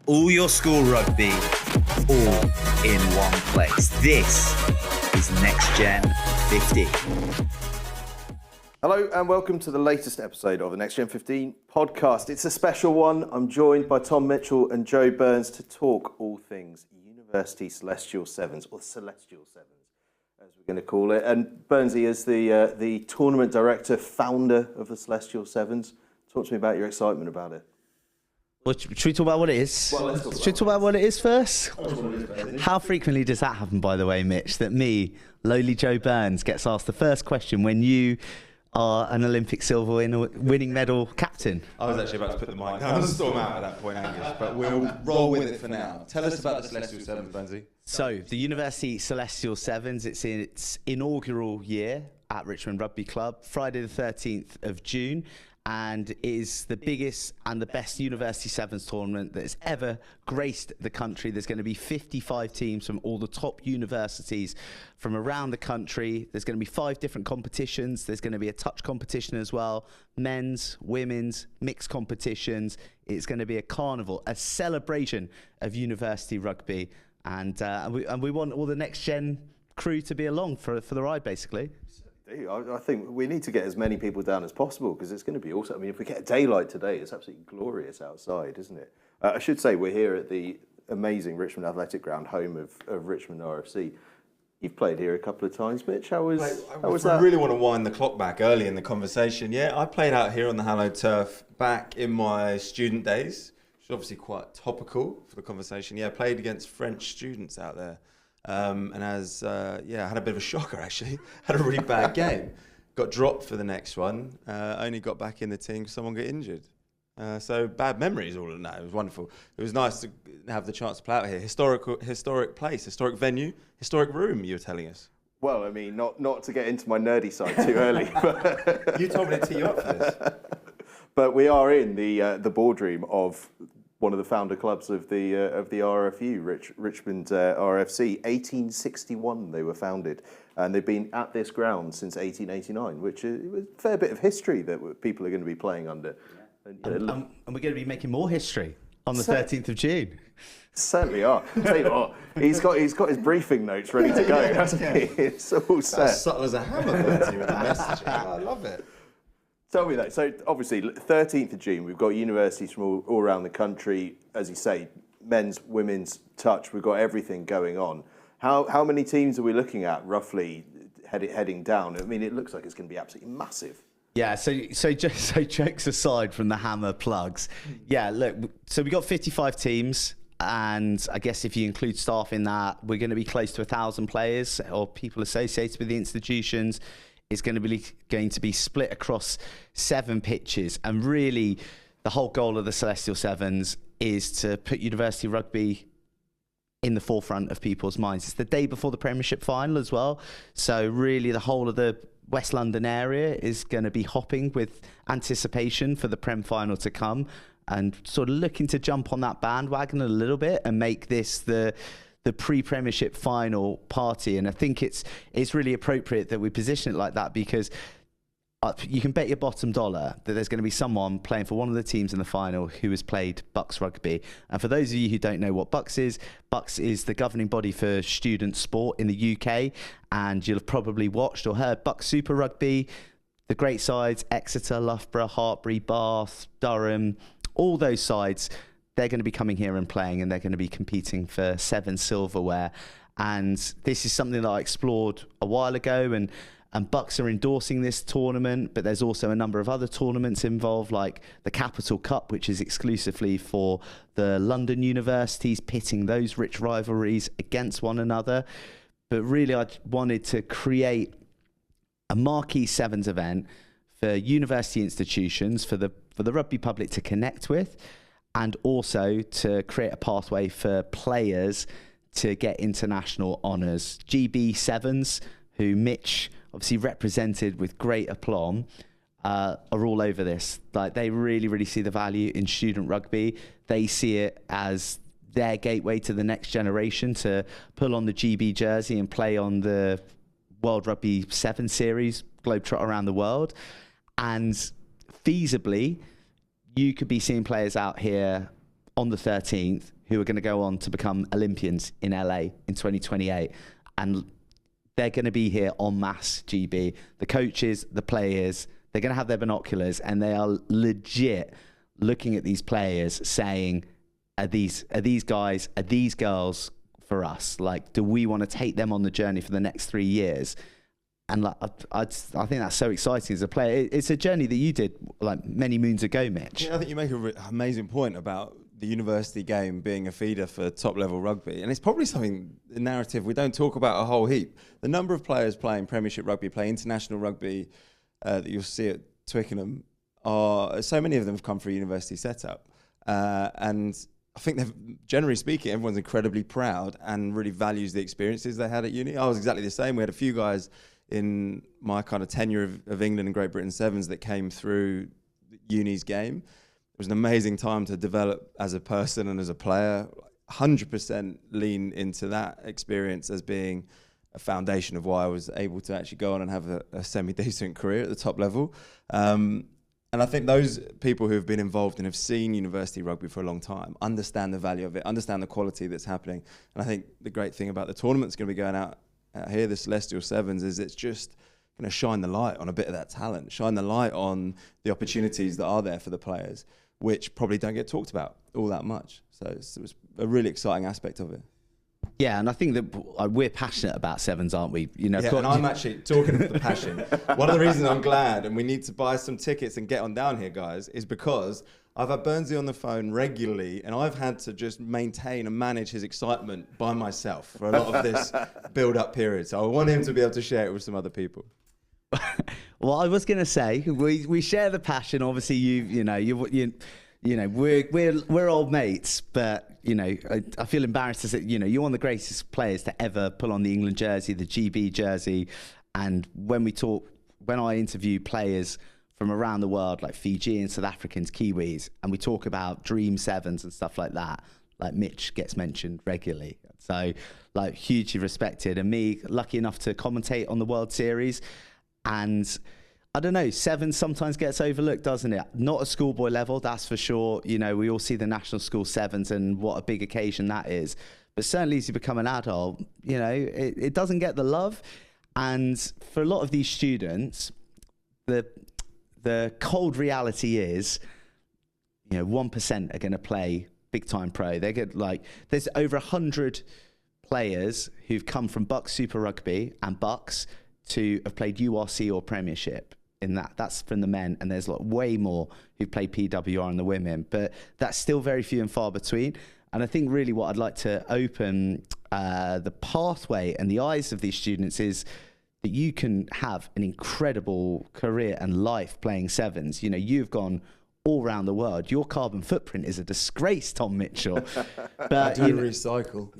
all your school rugby, all in one place. This is NextGenXV. Hello and welcome to the latest episode of the NextGen15 podcast. It's a special one. I'm joined by Tom Mitchell and Joe Byrnes to talk all things University Celestial Sevens, or Celestial Sevens, as we're going to call it. And Byrnesy is the tournament director, founder of the Celestial Sevens. Talk to me about your excitement about it. Well, should we talk about what it is? Well, let's talk should we talk about what it is first? It How frequently does that happen, by the way, Mitch, that me, lowly Joe Byrnes, gets asked the first question when you are an Olympic silver winning medal captain? I was actually about to put the mic down and storm out at that point, Angus, but we'll roll with it for now. Tell us about the Celestial Sevens, Byrnesy. So, the University Celestial Sevens, it's in its inaugural year at Richmond Rugby Club, Friday the 13th of June. And is the biggest and the best University Sevens tournament that has ever graced the country. There's going to be 55 teams from all the top universities from around the country. There's going to be 5 different competitions. There's going to be a touch competition as well. Men's, women's, mixed competitions. It's going to be a carnival, a celebration of university rugby. And we want all the next gen crew to be along for the ride, basically. I think we need to get as many people down as possible because it's going to be awesome. I mean, if we get daylight today, it's absolutely glorious outside, isn't it? I should say we're here at the amazing Richmond Athletic Ground, home of Richmond RFC. You've played here a couple of times, Mitch. How was that? I really want to wind the clock back early in the conversation. Yeah, I played out here on the hallowed turf back in my student days, which is obviously quite topical for the conversation. Yeah, I played against French students out there. And I had a bit of a shocker actually. Had a really bad game. Got dropped for the next one. Only got back in the team because someone got injured. So bad memories all of that. It was wonderful. It was nice to have the chance to play out here. Historic place, historic venue, historic room, you were telling us. Well, I mean, not to get into my nerdy side too early. But You told me to tee you up for this. But we are in the boardroom of one of the founder clubs of the RFU, Richmond RFC. 1861 they were founded, and they've been at this ground since 1889, which is a fair bit of history that people are going to be playing under. And we're going to be making more history on the 13th of June. Certainly are. Tell you what, he's got his briefing notes ready to go, hasn't he? It's all set. As subtle as a hammer, Byrnesy, with the message. I love it. Tell me that. So obviously, 13th of June, we've got universities from all around the country. As you say, men's, women's, touch. We've got everything going on. How many teams are we looking at roughly heading down? I mean, it looks like it's going to be absolutely massive. Yeah. So jokes aside from the hammer plugs. Yeah. Look. So we got 55 teams. And I guess if you include staff in that, we're going to be close to 1,000 players or people associated with the institutions. Is going to be split across 7 pitches, and really the whole goal of the Celestial Sevens is to put university rugby in the forefront of people's minds. It's the day before the Premiership final as well, so really the whole of the West London area is going to be hopping with anticipation for the Prem final to come, and sort of looking to jump on that bandwagon a little bit and make this the pre-Premiership final party. And I think it's really appropriate that we position it like that, because you can bet your bottom dollar that there's going to be someone playing for one of the teams in the final who has played Bucks rugby. And for those of you who don't know what Bucks is the governing body for student sport in the UK, and you'll have probably watched or heard Bucks Super Rugby, the great sides, Exeter, Loughborough, Hartpury, Bath, Durham, all those sides. They're going to be coming here and playing, and they're going to be competing for 7 silverware. And this is something that I explored a while ago, and Bucks are endorsing this tournament, but there's also a number of other tournaments involved, like the Capital Cup, which is exclusively for the London universities, pitting those rich rivalries against one another. But really, I wanted to create a marquee Sevens event for university institutions, for the rugby public to connect with, and also to create a pathway for players to get international honours. GB Sevens, who Mitch obviously represented with great aplomb, are all over this. Like, they really, really see the value in student rugby. They see it as their gateway to the next generation to pull on the GB jersey and play on the World Rugby 7 series, globetrot around the world. And feasibly, you could be seeing players out here on the 13th who are going to go on to become Olympians in LA in 2028. And they're going to be here en masse, GB. The coaches, the players, they're going to have their binoculars, and they are legit looking at these players saying, are these guys, are these girls for us? Like, do we want to take them on the journey for the next 3 years? And like, I think that's so exciting as a player. It's a journey that you did like many moons ago, Mitch. Yeah, I think you make an amazing point about the university game being a feeder for top-level rugby. And it's probably something, the narrative, we don't talk about a whole heap. The number of players playing Premiership rugby, playing international rugby that you'll see at Twickenham, so many of them have come through a university setup. And I think they've, generally speaking, everyone's incredibly proud and really values the experiences they had at uni. I was exactly the same. We had a few guys in my kind of tenure of England and Great Britain Sevens that came through uni's game. It was an amazing time to develop as a person and as a player. 100% lean into that experience as being a foundation of why I was able to actually go on and have a semi-decent career at the top level. And I think those people who have been involved and have seen university rugby for a long time understand the value of it, understand the quality that's happening. And I think the great thing about the tournament's going to be going out here, the Celestial Sevens, is it's just going to shine the light on a bit of that talent, shine the light on the opportunities that are there for the players, which probably don't get talked about all that much. So it was a really exciting aspect of it. Yeah, and I think that we're passionate about Sevens, aren't we? You know, yeah, and I'm actually talking of the passion. One of the reasons I'm glad, and we need to buy some tickets and get on down here, guys, is because I've had Byrnesy on the phone regularly, and I've had to just maintain and manage his excitement by myself for a lot of this build-up period. So I want him to be able to share it with some other people. Well, I was going to say we share the passion. Obviously, you know we're old mates, but you know I feel embarrassed to say you're one of the greatest players to ever pull on the England jersey, the GB jersey, and when I interview players from around the world, like Fijians, South Africans, Kiwis, and we talk about Dream Sevens and stuff like that, like Mitch gets mentioned regularly. So, like, hugely respected. And me, lucky enough to commentate on the World Series. And I don't know, Sevens sometimes gets overlooked, doesn't it? Not at schoolboy level, that's for sure. You know, we all see the national school Sevens and what a big occasion that is. But certainly as you become an adult, you know, it doesn't get the love. And for a lot of these students, the cold reality is, 1% are going to play big time pro. They get there's over 100 players who've come from Bucks Super Rugby and Bucks to have played URC or Premiership. That's from the men, and there's way more who play PWR in the women, but that's still very few and far between. And I think really what I'd like to open the pathway and the eyes of these students is that you can have an incredible career and life playing Sevens. You've gone all around the world. Your carbon footprint is a disgrace, Tom Mitchell. But I do recycle.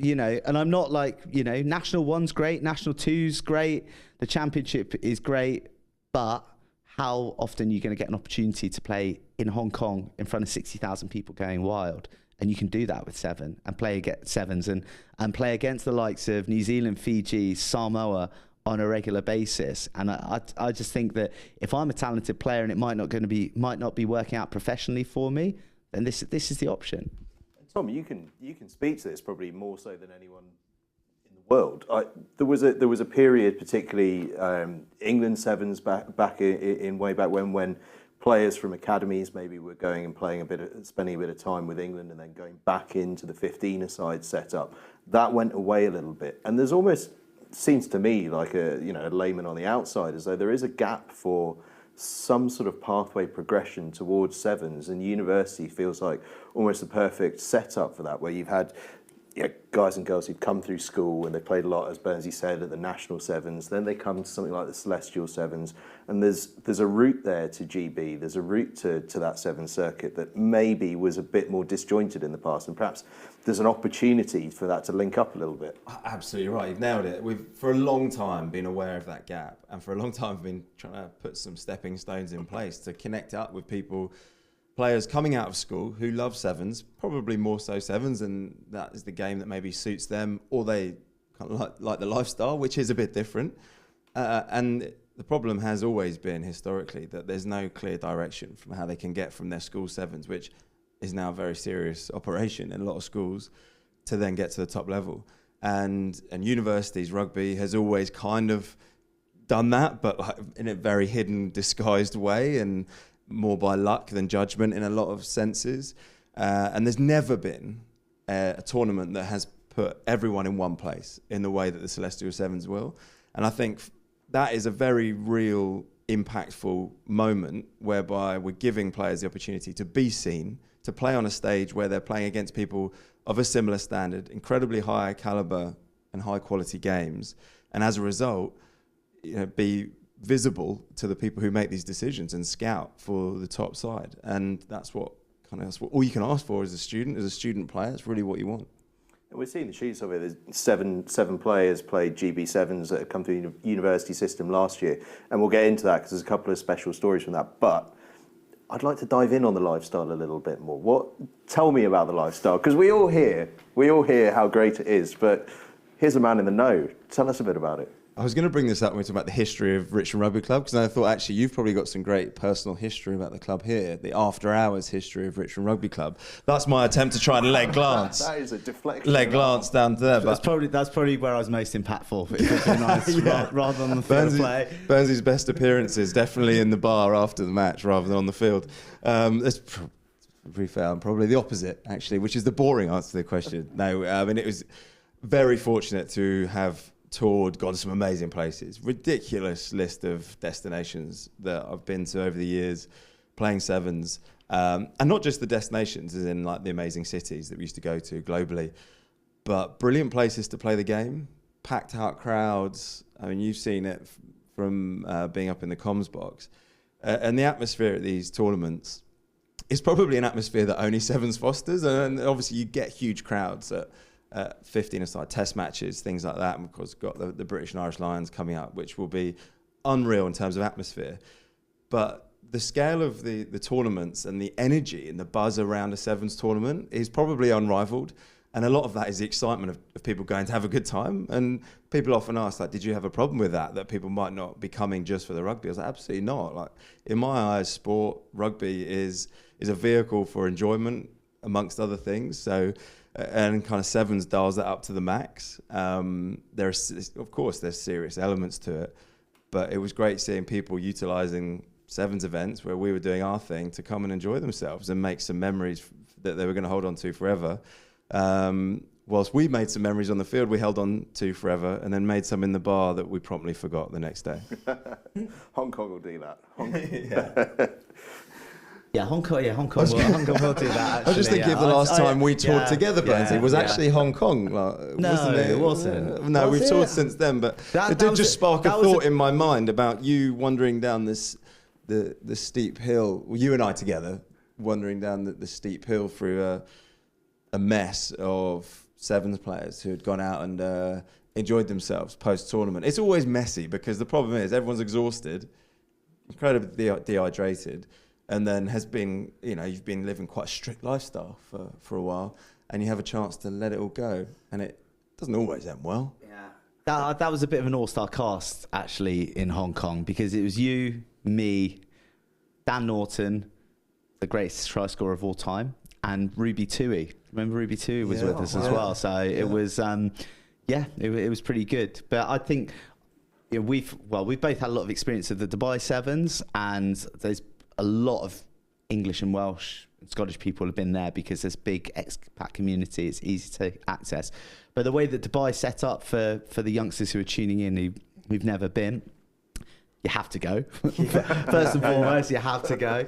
And I'm not National 1's great, National 2's great, the Championship is great, but how often are you going to get an opportunity to play in Hong Kong in front of 60,000 people going wild? And you can do that with Seven and play against Sevens and play against the likes of New Zealand, Fiji, Samoa on a regular basis. And I just think that if I'm a talented player and it might not be working out professionally for me, then this is the option. Tom, you can speak to this probably more so than anyone in the world. There was a period, particularly England Sevens back in way back when players from academies maybe were going and spending a bit of time with England and then going back into the 15-a-side setup. That went away a little bit, and there's almost seems to me like a layman on the outside as though there is a gap for some sort of pathway progression towards Sevens, and university feels like almost the perfect setup for that, where you've had guys and girls who've come through school and they played a lot, as Byrnesy said, at the National Sevens. Then they come to something like the Celestial Sevens, and there's a route there to GB. There's a route to that Sevens circuit that maybe was a bit more disjointed in the past, and perhaps there's an opportunity for that to link up a little bit. Absolutely right. You've nailed it. We've for a long time been aware of that gap, and for a long time been trying to put some stepping stones in place to connect up with people. Players coming out of school who love Sevens, probably more so Sevens, and that is the game that maybe suits them, or they kind of like the lifestyle, which is a bit different. And the problem has always been historically that there's no clear direction from how they can get from their school Sevens, which is now a very serious operation in a lot of schools to then get to the top level. And universities, rugby has always kind of done that, but like in a very hidden, disguised way, and more by luck than judgment in a lot of senses. And there's never been a tournament that has put everyone in one place in the way that the Celestial Sevens will. And I think that is a very real, impactful moment whereby we're giving players the opportunity to be seen, to play on a stage where they're playing against people of a similar standard, incredibly high caliber and high quality games. And as a result, be visible to the people who make these decisions and scout for the top side. And that's what all you can ask for as a student player. It's really what you want. And we're seeing the sheets of it. There's seven players played GB7s that have come through the university system last year. And we'll get into that because there's a couple of special stories from that. But I'd like to dive in on the lifestyle a little bit more. Tell me about the lifestyle, because we all hear how great it is, but here's a man in the know. Tell us a bit about it. I was going to bring this up when we talk about the history of Richmond Rugby Club, because I thought actually you've probably got some great personal history about the club here, the after hours history of Richmond Rugby Club. That's my attempt to try and leg glance. That is a deflection. Leg glance down to there. That's probably where I was most impactful, if it's nice, rather than the field play. Byrnes's best appearances definitely in the bar after the match rather than on the field. That's to be fair, I'm probably the opposite actually, which is the boring answer to the question. No, I mean it was very fortunate to have gone to some amazing places, ridiculous list of destinations that I've been to over the years, playing sevens, and not just the destinations as in like the amazing cities that we used to go to globally, but brilliant places to play the game, packed out crowds. I mean, you've seen it from being up in the comms box, and the atmosphere at these tournaments is probably an atmosphere that only sevens fosters, and obviously you get huge crowds at 15-a-side test matches, things like that, and of course got the British and Irish Lions coming up, which will be unreal in terms of atmosphere. But the scale of the tournaments and the energy and the buzz around a sevens tournament is probably unrivaled, and a lot of that is the excitement of people going to have a good time. And people often ask, like, did you have a problem with that people might not be coming just for the rugby? I was like, absolutely not. Like, in my eyes, rugby is a vehicle for enjoyment amongst other things. So and kind of sevens dials that up to the max. Of course, there's serious elements to it, but it was great seeing people utilising sevens events where we were doing our thing to come and enjoy themselves and make some memories that they were going to hold on to forever. Whilst we made some memories on the field, we held on to forever, and then made some in the bar that we promptly forgot the next day. Hong Kong will do that. Hong Kong will do that. Actually. I just thinking of the last time we toured together, Byrnesy. It was actually Hong Kong. No, it wasn't. No, we've toured since then, but it did just spark a thought in my mind about you wandering down the steep hill. Well, you and I together wandering down the steep hill through a mess of sevens players who had gone out and enjoyed themselves post-tournament. It's always messy because the problem is everyone's exhausted, incredibly dehydrated, and then you've been living quite a strict lifestyle for a while, and you have a chance to let it all go, and it doesn't always end well. Yeah, that was a bit of an all-star cast actually in Hong Kong, because it was you, me, Dan Norton, the greatest try scorer of all time, and Ruby Tui. Remember Ruby Tui was with us as well, so it was it was pretty good. But I think we've both had a lot of experience of the Dubai Sevens, and there's a lot of English and Welsh and Scottish people have been there because there's big expat community. It's easy to access. But the way that Dubai set up for the youngsters who are tuning in who've never been, you have to go. First and foremost, you have to go.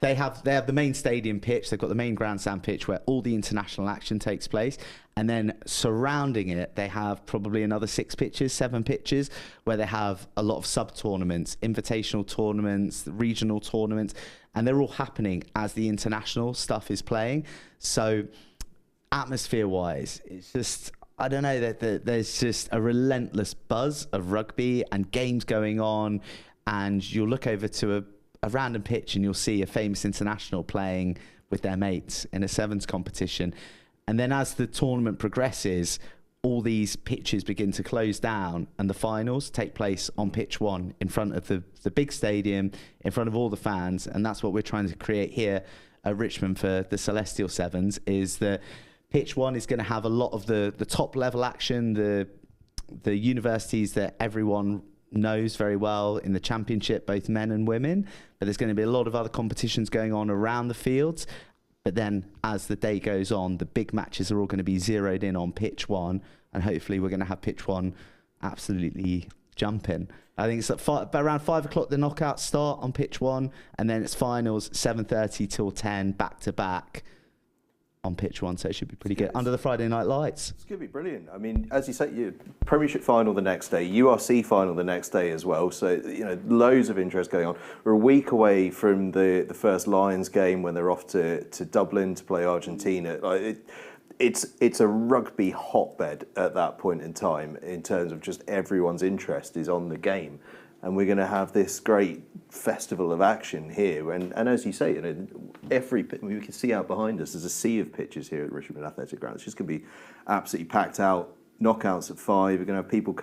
They have the main stadium pitch. They've got the main grandstand pitch where all the international action takes place. And then surrounding it, they have probably another 7 pitches where they have a lot of sub-tournaments, invitational tournaments, regional tournaments, and they're all happening as the international stuff is playing. So atmosphere-wise, it's just, I don't know, that there's just a relentless buzz of rugby and games going on, and you'll look over to a random pitch and you'll see a famous international playing with their mates in a sevens competition. And then as the tournament progresses, all these pitches begin to close down and the finals take place on pitch 1 in front of the big stadium, in front of all the fans. And that's what we're trying to create here at Richmond for the Celestial Sevens is that pitch 1 is going to have a lot of the top level action, the universities that everyone knows very well in the championship, both men and women. But there's going to be a lot of other competitions going on around the fields. But then as the day goes on, the big matches are all going to be zeroed in on pitch 1. And hopefully we're going to have pitch 1 absolutely jumping. I think it's around 5 o'clock the knockouts start on pitch 1. And then it's finals 7:30 till 10 back to back on pitch 1, so it should be pretty good under the Friday night lights. It's going to be brilliant. I mean, as you say, Premiership final the next day, URC final the next day as well. So, loads of interest going on. We're a week away from the first Lions game when they're off to Dublin to play Argentina. It's a rugby hotbed at that point in time in terms of just everyone's interest is on the game. And we're going to have this great festival of action here. And as you say, we can see out behind us, there's a sea of pitches here at Richmond Athletic Ground. It's just going to be absolutely packed out. Knockouts at 5. We're going to have people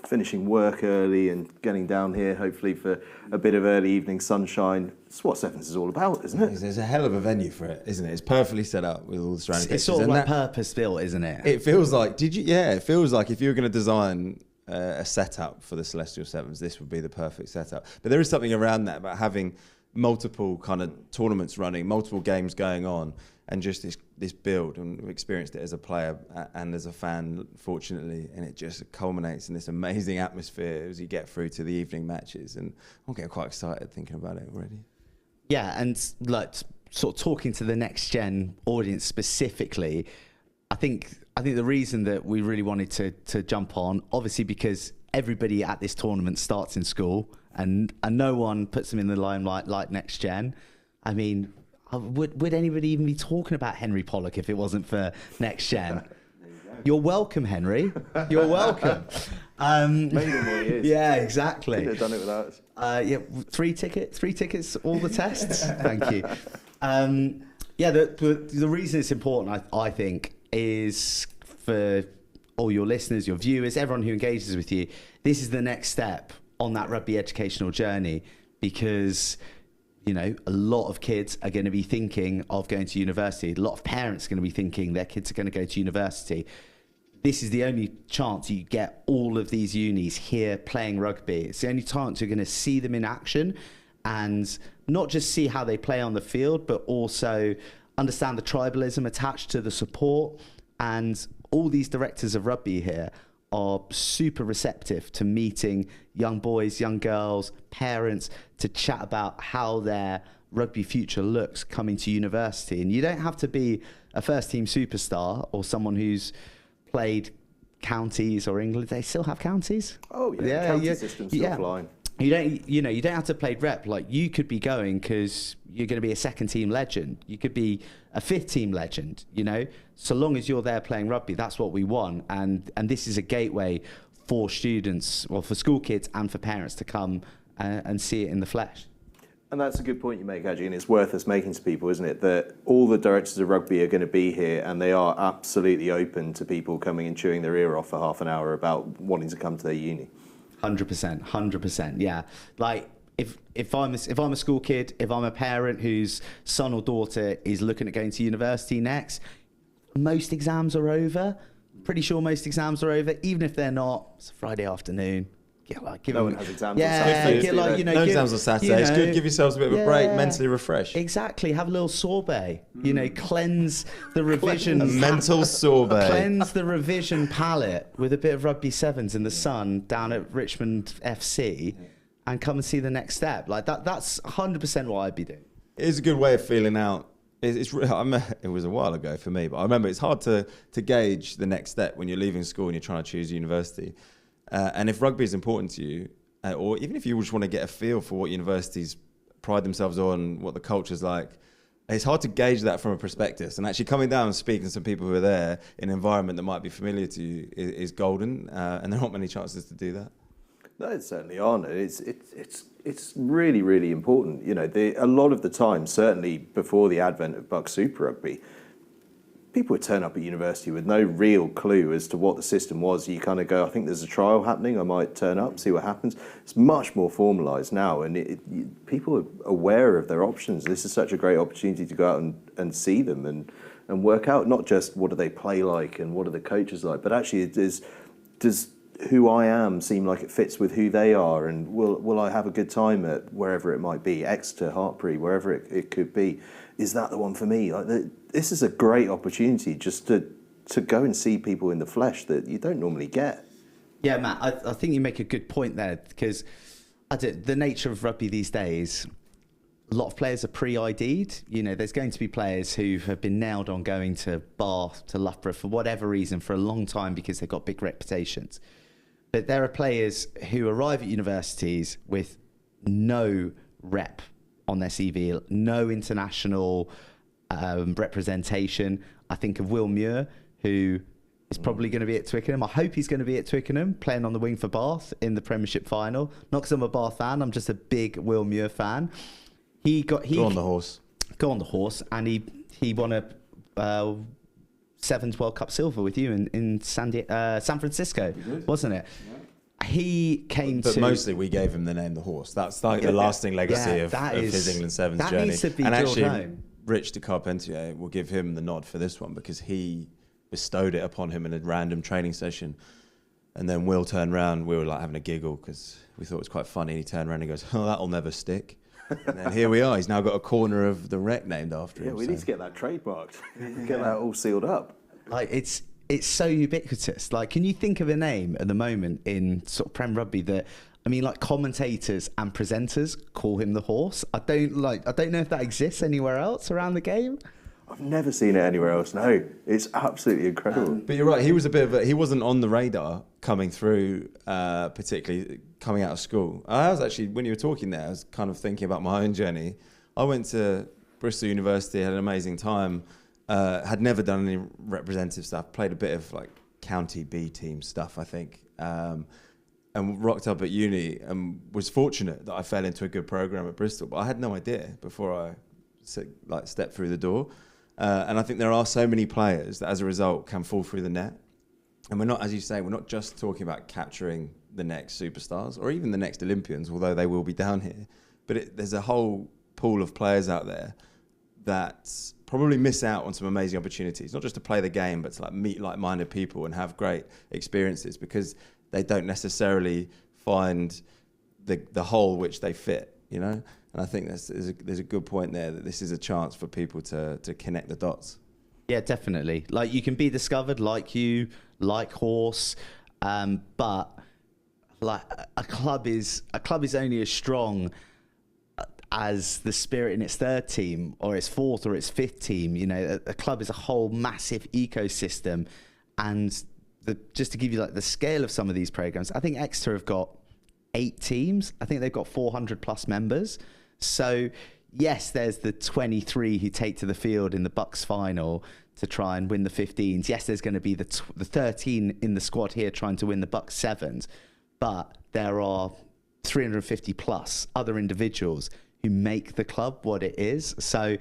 finishing work early and getting down here, hopefully for a bit of early evening sunshine. It's what Sevens is all about, isn't it? There's a hell of a venue for it, isn't it? It's perfectly set up with all the surrounding pitches. It's sort of like purpose-built, isn't it? It feels like, it feels like if you were going to design a setup for the Celestial Sevens, this would be the perfect setup. But there is something around that about having multiple kind of tournaments running, multiple games going on, and just this build. And we've experienced it as a player and as a fan, fortunately, and it just culminates in this amazing atmosphere as you get through to the evening matches. And I'm getting quite excited thinking about it already. Yeah, and like sort of talking to the next gen audience specifically, I think the reason that we really wanted to jump on, obviously because everybody at this tournament starts in school and no one puts them in the limelight like Next Gen. I mean, would anybody even be talking about Henry Pollock if it wasn't for Next Gen? You're welcome, Henry. You're welcome. Maybe more years. Yeah, exactly. Couldn't have done it without us. 3 tickets, all the tests. Thank you. The reason it's important, I think, is for all your listeners, your viewers, everyone who engages with you, this is the next step on that rugby educational journey, because a lot of kids are going to be thinking of going to university. A lot of parents are going to be thinking their kids are going to go to university. This is the only chance you get all of these unis here playing rugby. It's the only chance you're going to see them in action and not just see how they play on the field, but also understand the tribalism attached to the support. And all these directors of rugby here are super receptive to meeting young boys, young girls, parents, to chat about how their rugby future looks coming to university. And you don't have to be a first team superstar or someone who's played counties or England. They still have counties. Oh yeah, county system's still flying. You don't have to play rep. Like, you could be going because you're going to be a second team legend. You could be a fifth team legend. So long as you're there playing rugby, that's what we want. And this is a gateway for students, well, for school kids and for parents to come and see it in the flesh. And that's a good point you make, Adji, and it's worth us making to people, isn't it? That all the directors of rugby are going to be here, and they are absolutely open to people coming and chewing their ear off for half an hour about wanting to come to their uni. 100%, yeah. Like, if I'm a school kid, if I'm a parent whose son or daughter is looking at going to university next, most exams are over. Pretty sure most exams are over, even if they're not. It's a Friday afternoon. No one has exams on Saturday. No exams on Saturday. It's good. Give yourselves a bit of a break, mentally refresh. Exactly. Have a little sorbet. Cleanse the revision. A mental sorbet. Cleanse the revision palette with a bit of rugby sevens in the sun down at Richmond FC, and come and see the next step. Like that. That's 100% what I'd be doing. It is a good way of feeling out. It was a while ago for me, but I remember it's hard to gauge the next step when you're leaving school and you're trying to choose university. And if rugby is important to you, or even if you just want to get a feel for what universities pride themselves on, what the culture's like, it's hard to gauge that from a prospectus. And actually coming down and speaking to some people who are there in an environment that might be familiar to you is golden. And there aren't many chances to do that. No, it certainly aren't. It's really, really important. A lot of the time, certainly before the advent of Buck Super Rugby, people would turn up at university with no real clue as to what the system was. You kind of go, I think there's a trial happening, I might turn up, see what happens. It's much more formalised now, and people are aware of their options. This is such a great opportunity to go out and see them and work out not just what do they play like and what are the coaches like, but actually does who I am seem like it fits with who they are, and will I have a good time at wherever it might be, Exeter, Hartpury, wherever it could be. Is that the one for me? Like, this is a great opportunity just to go and see people in the flesh that you don't normally get. Yeah, Matt, I think you make a good point there, because the nature of rugby these days, a lot of players are pre-ID'd. You know, there's going to be players who have been nailed on going to Bath, to Loughborough for whatever reason for a long time because they've got big reputations. But there are players who arrive at universities with no rep on their CV, no international representation. I think of Will Muir, who is probably going to be at Twickenham. I hope he's going to be at Twickenham, playing on the wing for Bath in the Premiership final. Not because I'm a Bath fan, I'm just a big Will Muir fan. Go on the horse, and he won a Sevens World Cup silver with you in San Francisco, wasn't it? Yeah. He came but mostly we gave him the name the horse. That's like the lasting legacy of his England Sevens that journey. Needs to be and actually, home. Rich de Carpentier will give him the nod for this one because he bestowed it upon him in a random training session. And then Will turned around, we were like having a giggle because we thought it was quite funny. He turned around and goes, "Oh, that'll never stick." And then here we are. He's now got a corner of the rec named after him. Yeah, we need to get that trademarked. Get that all sealed up. Like it's so ubiquitous. Like, can you think of a name at the moment in sort of Prem Rugby that, I mean, like commentators and presenters call him the horse? I don't know if that exists anywhere else around the game. I've never seen it anywhere else. No, it's absolutely incredible. But you're right. He was he wasn't on the radar coming through, particularly coming out of school. I was actually, when you were talking there, I was kind of thinking about my own journey. I went to Bristol University, had an amazing time. Had never done any representative stuff. Played a bit of like county B team stuff, I think. And rocked up at uni and was fortunate that I fell into a good program at Bristol. But I had no idea before I stepped through the door. And I think there are so many players that as a result can fall through the net. And we're not, as you say, we're not just talking about capturing the next superstars or even the next Olympians, although they will be down here. But there's a whole pool of players out there that probably miss out on some amazing opportunities, not just to play the game, but to like meet like-minded people and have great experiences because they don't necessarily find the hole which they fit, you know? And I think there's a good point there that this is a chance for people to connect the dots. Yeah, definitely. Like, you can be discovered like you, like Horse, but like a club is only as strong as the spirit in its third team or its fourth or its fifth team. You know, a club is a whole massive ecosystem. And just to give you like the scale of some of these programs, I think Exeter have got 8 teams. I think they've got 400 plus members. So yes, there's the 23 who take to the field in the Bucks final to try and win the 15s. Yes, there's going to be the 13 in the squad here trying to win the Bucks 7s. But there are 350 plus other individuals who make the club what it is. So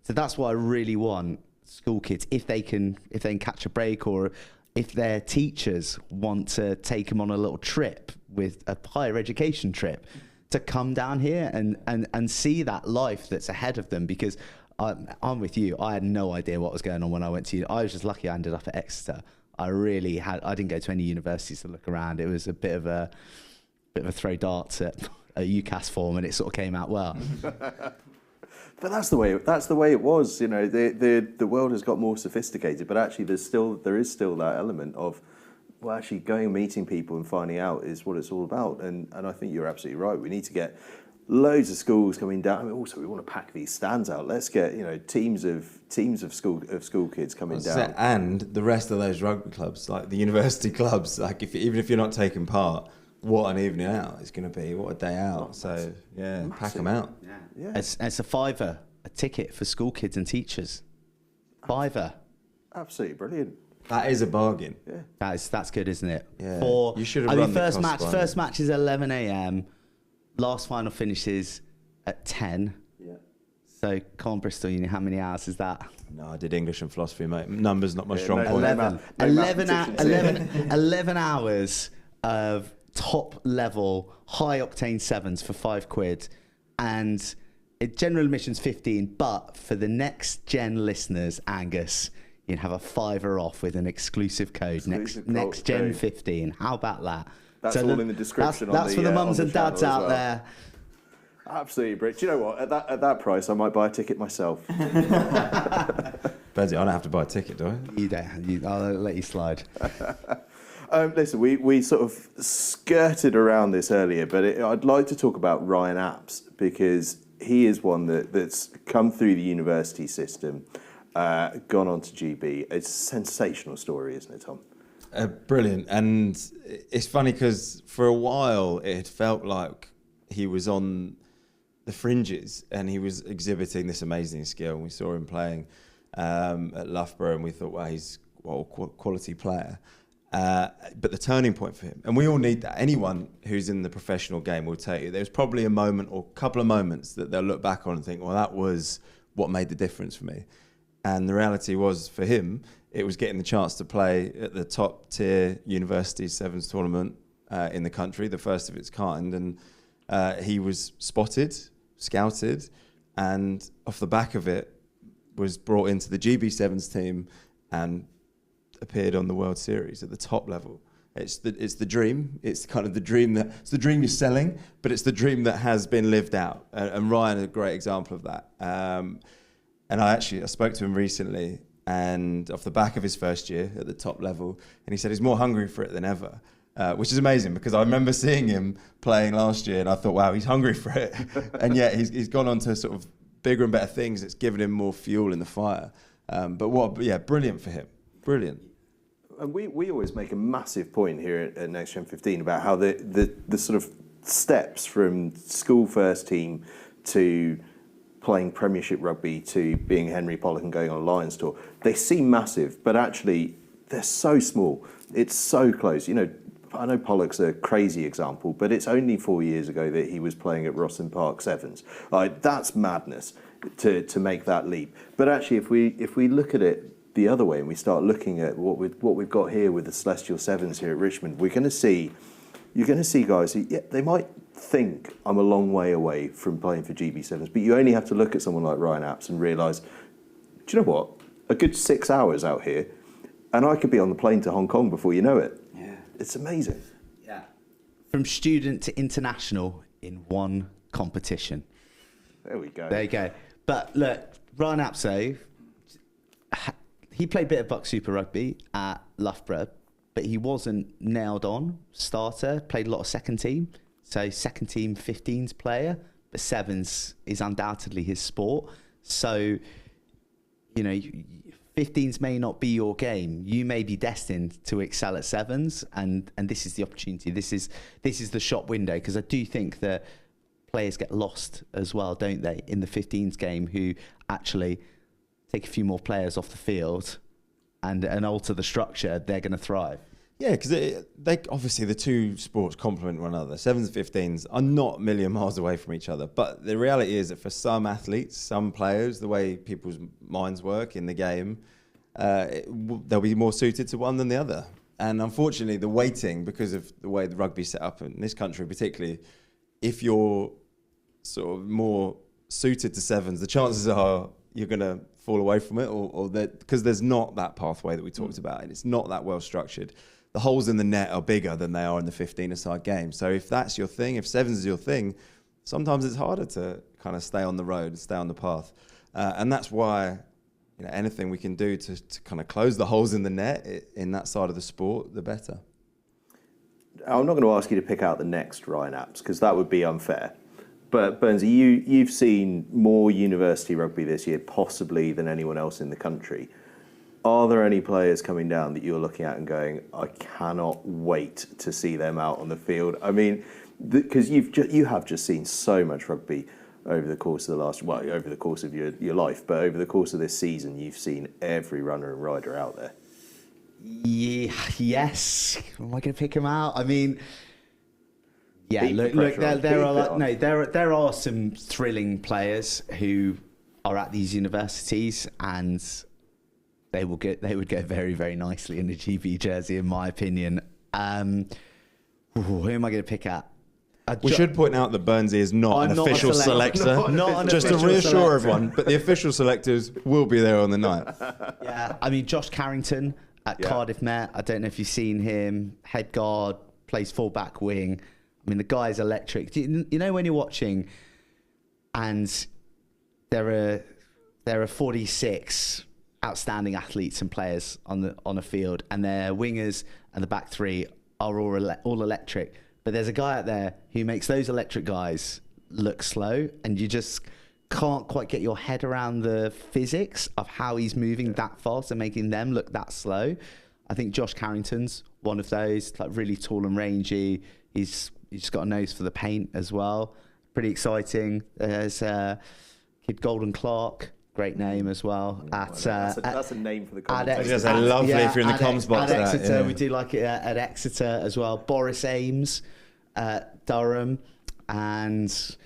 that's what I really want school kids, if they can catch a break, or if their teachers want to take them on a little trip, with a higher education trip, to come down here and see that life that's ahead of them. Because I'm with you, I had no idea what was going on when I went to I was just lucky I ended up at Exeter. I didn't go to any universities to look around. It was a bit of a throw darts at a UCAS form, and it sort of came out well. But that's the way it was. You know, the world has got more sophisticated, but actually there is still that element of, well, actually going and meeting people and finding out is what it's all about. And I think you're absolutely right. We need to get loads of schools coming down. I mean, also we want to pack these stands out. Let's get, you know, teams of school kids coming down. And the rest of those rugby clubs, like the university clubs, like even if you're not taking part, what an evening out it's going to be. What a day out. So yeah, massive. Pack them out. Yeah. It's a £5 a ticket for school kids and teachers. £5. Absolutely brilliant. That is a bargain. Yeah. That's good, isn't it? Yeah. You should have run first match is 11 a.m. Last final finishes at 10. Yeah. So, come on, Bristol Uni, how many hours is that? No, I did English and philosophy, mate. Numbers not my strong point. 11 hours of top level, high octane sevens for £5. And general admission's 15, but for the next gen listeners, Angus, you can have a £5 off with an exclusive code, NextGen15. How about that? That's all in the description. That's for the mums and dads out there. Absolutely, Brit. Do you know what? At that price, I might buy a ticket myself. Bernsey, I don't have to buy a ticket, do I? You don't. I'll let you slide. Listen, we sort of skirted around this earlier, but I'd like to talk about Ryan Apps, because he is one that's come through the university system, gone on to GB. It's a sensational story, isn't it, Tom? Brilliant. And it's funny because for a while it had felt like he was on the fringes and he was exhibiting this amazing skill. And we saw him playing at Loughborough and we thought, wow, he's a quality player. But the turning point for him, and we all need that. Anyone who's in the professional game will tell you there's probably a moment or a couple of moments that they'll look back on and think, well, that was what made the difference for me. And the reality was for him, it was getting the chance to play at the top tier university sevens tournament in the country, the first of its kind. And he was spotted, scouted, and off the back of it was brought into the GB Sevens team and appeared on the World Series at the top level. It's the dream. It's kind of the dream it's the dream you're selling, but it's the dream that has been lived out. And Ryan is a great example of that. And I spoke to him recently, and off the back of his first year at the top level, and he said he's more hungry for it than ever. Which is amazing, because I remember seeing him playing last year and I thought, wow, he's hungry for it. And yet he's gone on to sort of bigger and better things. It's given him more fuel in the fire. Brilliant for him. Brilliant. And we always make a massive point here at NextGen15 about how the sort of steps from school first team to playing Premiership rugby to being Henry Pollock and going on a Lions tour, they seem massive, but actually they're so small. It's so close. You know, I know Pollock's a crazy example, but it's only 4 years ago that he was playing at Rosslyn Park Sevens. That's madness to make that leap. But actually, if we look at it the other way and we start looking at what we've got here with the Celestial Sevens here at Richmond, you're going to see guys who, they might think I'm a long way away from playing for GB Sevens, but you only have to look at someone like Ryan Apps and realise, do you know what? A good 6 hours out here, and I could be on the plane to Hong Kong before you know it. Yeah. It's amazing. Yeah. From student to international in one competition. There we go. There you go. But look, Ryan Apps, he played a bit of Buck Super Rugby at Loughborough, but he wasn't nailed on starter, played a lot of second team. So second team 15s player, but sevens is undoubtedly his sport. So, you know, 15s may not be your game. You may be destined to excel at sevens, and this is the opportunity. This is the shop window, because I do think that players get lost as well, don't they, in the 15s game, who actually take a few more players off the field and alter the structure. They're going to thrive. Yeah, because they obviously the two sports complement one another. Sevens and 15s are not a million miles away from each other. But the reality is that for some athletes, some players, the way people's minds work in the game, they'll be more suited to one than the other. And unfortunately, the weighting, because of the way the rugby's set up in this country particularly, if you're sort of more suited to sevens, the chances are you're going to fall away from it, or that, because there's not that pathway that we talked about, and it's not that well structured. The holes in the net are bigger than they are in the 15-a-side game. So if that's your thing, if sevens is your thing, sometimes it's harder to kind of stay on the road and stay on the path. And that's why, you know, anything we can do to kind of close the holes in the net in that side of the sport, the better. I'm not going to ask you to pick out the next Ryan Apps, because that would be unfair. But Byrnesy, you've seen more university rugby this year possibly than anyone else in the country. Are there any players coming down that you're looking at and going, I cannot wait to see them out on the field? I mean, because you have just seen so much rugby over the course of over the course of your life, but over the course of this season, you've seen every runner and rider out there. Yeah, yes. Am I going to pick him out? I mean, yeah. There are some thrilling players who are at these universities, and they would go very, very nicely in the GB jersey, in my opinion. Who am I going to pick at? We should point out that Byrnesy is not an official selector. Just to reassure everyone, but the official selectors will be there on the night. Yeah, I mean, Josh Carrington at Cardiff Met. I don't know if you've seen him. Head guard, plays full-back wing. I mean, the guy's electric. You know when you're watching and there are 46 outstanding athletes and players on a field, and their wingers and the back three are all electric. But there's a guy out there who makes those electric guys look slow, and you just can't quite get your head around the physics of how he's moving that fast and making them look that slow. I think Josh Carrington's one of those, like really tall and rangy. He's just got a nose for the paint as well. Pretty exciting. There's kid Golden Clark. Great name as well. That's a name for the commentators. That's lovely if you're in the comms box. At Exeter, we do like it at Exeter as well. Boris Ames at Durham, and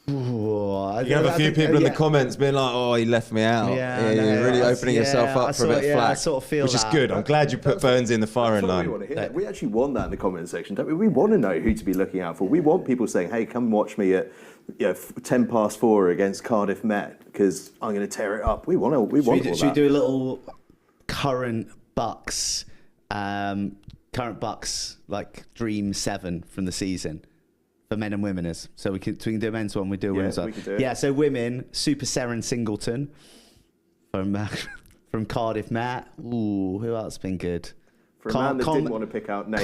you have a few people in the comments being like, "Oh, he left me out." You're really opening yourself up for a bit of flack, I sort of feel which is good. I'm glad you put Byrnesy in the firing line. We actually want that in the comment section, don't we? We want to know who to be looking out for. We want people saying, "Hey, come watch me at 4:10 against Cardiff Met because I'm going to tear it up." We want all that. Should we do a little current Bucks like Dream 7 from the season for men and womeners? So we can do a men's one, we do a women's one. Yeah, so women, Super Seren Singleton from Cardiff Met. Ooh, who else has been good? For a man that didn't want to pick out names,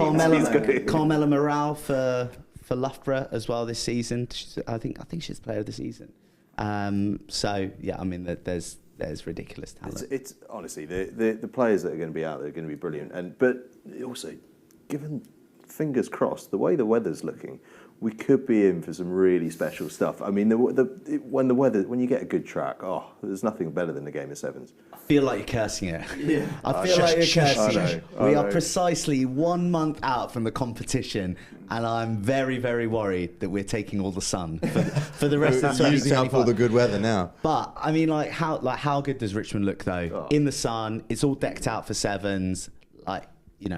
Carmela Morale for Loughborough as well this season. I think she's player of the season. So yeah, I mean there's ridiculous talent. It's honestly the players that are going to be out there are going to be brilliant. But also, given fingers crossed the way the weather's looking, we could be in for some really special stuff. I mean, when you get a good track, there's nothing better than the game of sevens. I feel like you're cursing it. Yeah, I feel like you're cursing it. We are precisely 1 month out from the competition, and I'm very, very worried that we're taking all the sun for the rest of the using up all the good weather now. But I mean, how good does Richmond look though? In the sun, it's all decked out for sevens.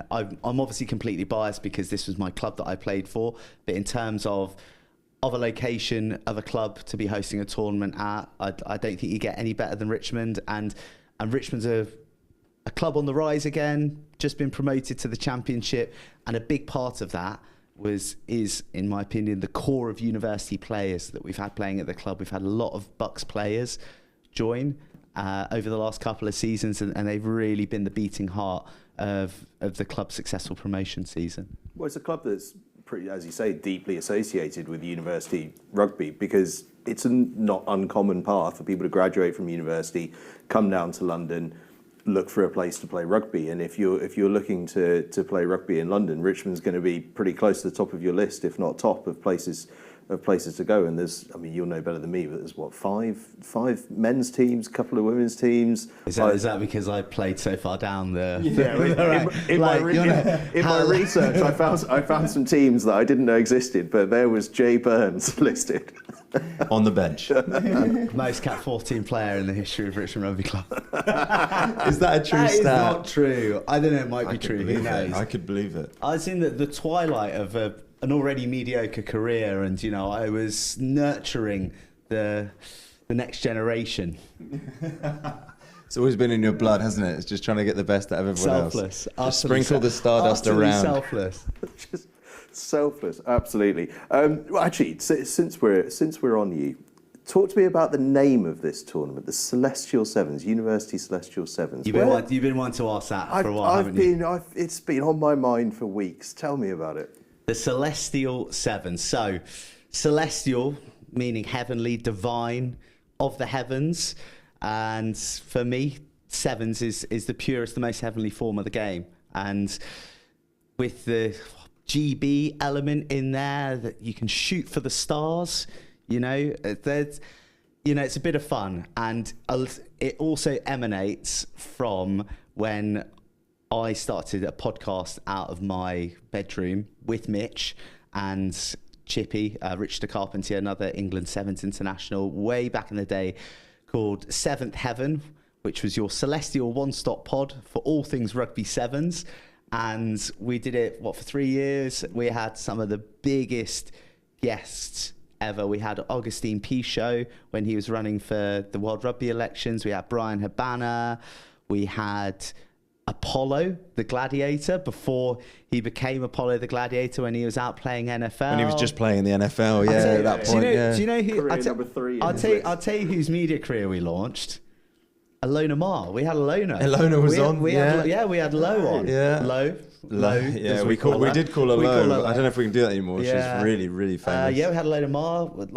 I'm obviously completely biased because this was my club that I played for. But in terms of a location of a club to be hosting a tournament at, I don't think you get any better than Richmond. And Richmond's a club on the rise again, just been promoted to the Championship. And a big part of that is, in my opinion, the core of university players that we've had playing at the club. We've had a lot of Bucks players join over the last couple of seasons, and they've really been the beating heart of the club's successful promotion season. Well, it's a club that's pretty, as you say, deeply associated with university rugby because it's a not uncommon path for people to graduate from university, come down to London, look for a place to play rugby. And if you're looking to play rugby in London, Richmond's going to be pretty close to the top of your list, if not top of places to go. And you'll know better than me, but there's five men's teams, a couple of women's teams. Is that because I played so far down the? In my research, I found some teams that I didn't know existed, but there was Jay Byrnes listed on the bench. Most Cat 14 player in the history of Richmond Rugby Club. Is that a true stat? It's not true. I don't know. It might be true. Who knows? I could believe it. I was in the twilight of an already mediocre career, and I was nurturing the next generation. It's always been in your blood, hasn't it? It's just trying to get the best out of everyone selfless. else. Just sprinkle the stardust around. Selfless. Just selfless, absolutely. Well, actually, since we're on you, talk to me about the name of this tournament, the Celestial Sevens, University Celestial Sevens. You've been wanting to ask that for a while, haven't you? It's been on my mind for weeks. Tell me about it. The Celestial Sevens. So, celestial meaning heavenly, divine, of the heavens, and for me, sevens is the purest, the most heavenly form of the game. And with the GB element in there, that you can shoot for the stars, it's a bit of fun, and it also emanates from when I started a podcast out of my bedroom with Mitch and Chippy, Richard Carpentier, another England Sevens international, way back in the day. called Seventh Heaven, which was your celestial one-stop pod for all things rugby sevens. And we did it, for 3 years? We had some of the biggest guests ever. We had Augustine Pichot when he was running for the World Rugby elections. We had Brian Habana. We had Apollo, the Gladiator, before he became Apollo the Gladiator, when he was out playing NFL. When he was just playing the NFL, at that point. Do you know who? Career number 3. I'll tell you whose media career we launched. Alona Mar. We had Alona. Alona was on. We had Low on. Yeah. Low. Yeah, we did call her Low. I don't know if we can do that anymore. Yeah. She's really, really famous. We had Alona Mar with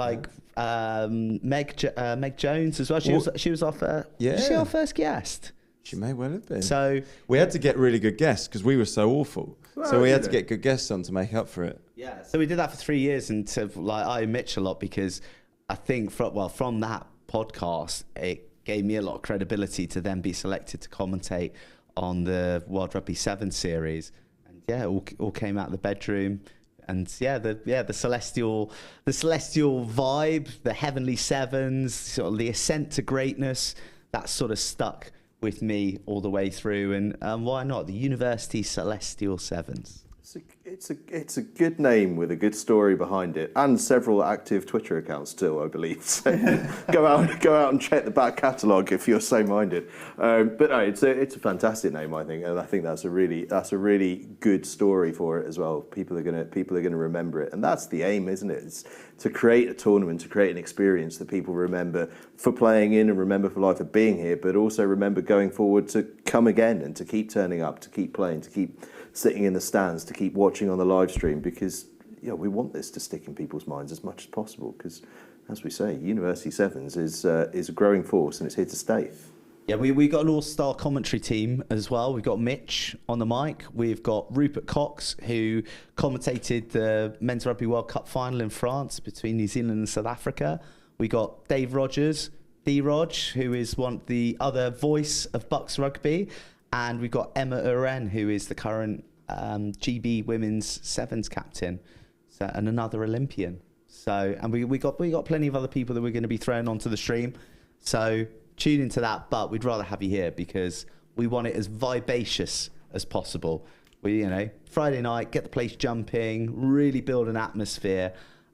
Meg Jones as well. She was our first. Was she our first guest? She may well have been. So we had to get really good guests because we were so awful. So we had to get good guests on to make up for it. Yeah. So we did that for 3 years, and I owe Mitch a lot, because I think from that podcast it gave me a lot of credibility to then be selected to commentate on the World Rugby 7 series. And it all came out of the bedroom. And the celestial vibe, the heavenly sevens, sort of the ascent to greatness, that sort of stuck with me all the way through. And why not? The University Celestial Sevens. It's a good name with a good story behind it, and several active Twitter accounts still, I believe. So go out and check the back catalogue if you're so minded. But no, it's a fantastic name, I think, and I think that's a really good story for it as well. People are gonna remember it, and that's the aim, isn't it? It's to create a tournament, to create an experience that people remember for playing in and remember for life of being here, but also remember going forward to come again and to keep turning up, to keep playing, to keep sitting in the stands, to keep watching on the live stream, because we want this to stick in people's minds as much as possible, because, as we say, University Sevens is a growing force and it's here to stay. Yeah, we got an all-star commentary team as well. We've got Mitch on the mic. We've got Rupert Cox, who commentated the Men's Rugby World Cup final in France between New Zealand and South Africa. We got Dave Rogers, D-Rog, who is the other voice of Bucks Rugby. And we've got Emma Uren, who is the current GB Women's Sevens captain, and another Olympian. So, and we got plenty of other people that we're going to be throwing onto the stream. So tune into that. But we'd rather have you here because we want it as vivacious as possible. Friday night, get the place jumping, really build an atmosphere,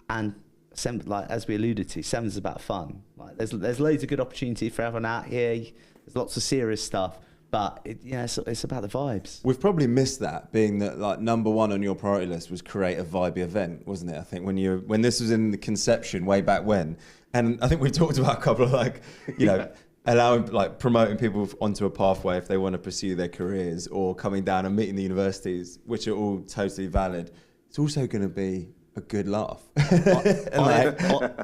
and as we alluded to, Sevens is about fun. There's loads of good opportunity for everyone out here. There's lots of serious stuff. But it's about the vibes. We've probably missed that, being that number one on your priority list was create a vibey event, wasn't it? I think when this was in the conception way back when, and I think we talked about a couple of allowing promoting people onto a pathway if they want to pursue their careers, or coming down and meeting the universities, which are all totally valid. It's also going to be a good laugh.